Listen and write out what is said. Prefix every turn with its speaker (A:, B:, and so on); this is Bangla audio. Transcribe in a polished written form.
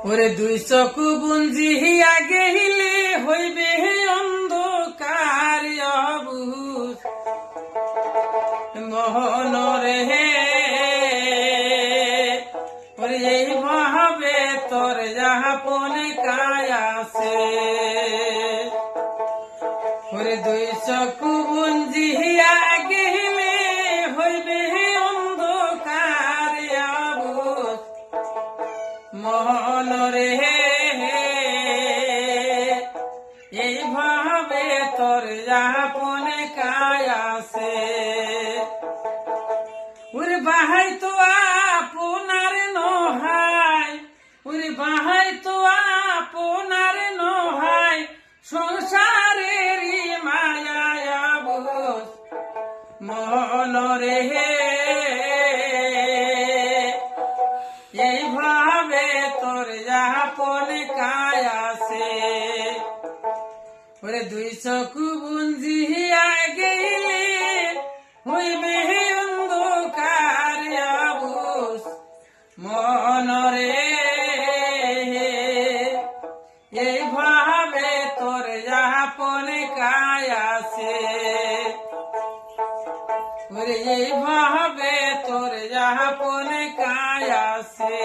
A: ওরে দুই চকু বুঞ্জিয়া গেলে হইবে অন্ধকার অবুজ মোহনরে ওরে এই ভাবে তোর যাপন কায়াছে ওরে দুই চকু বুঞ্জিয়া গেলে হইবে অন্ধকার অবুজ মোহনরে এইভাবে তোর যাপন কায়াছে উরে বাহাই তো আপনার নহাই উরে বাহাই তো আপনার নহাই সংসারের মায়া বুঝ মোহনরে এইভাবে তোর যাপন কায়াছে ওরে দুই চকু বুঞ্জিয়া গেলে হইবে অন্ধকার অবুজ মনরে এইভাবে তোর যাপন কায়াছে ওরে এইভাবে তোর যাপন কায়াছে।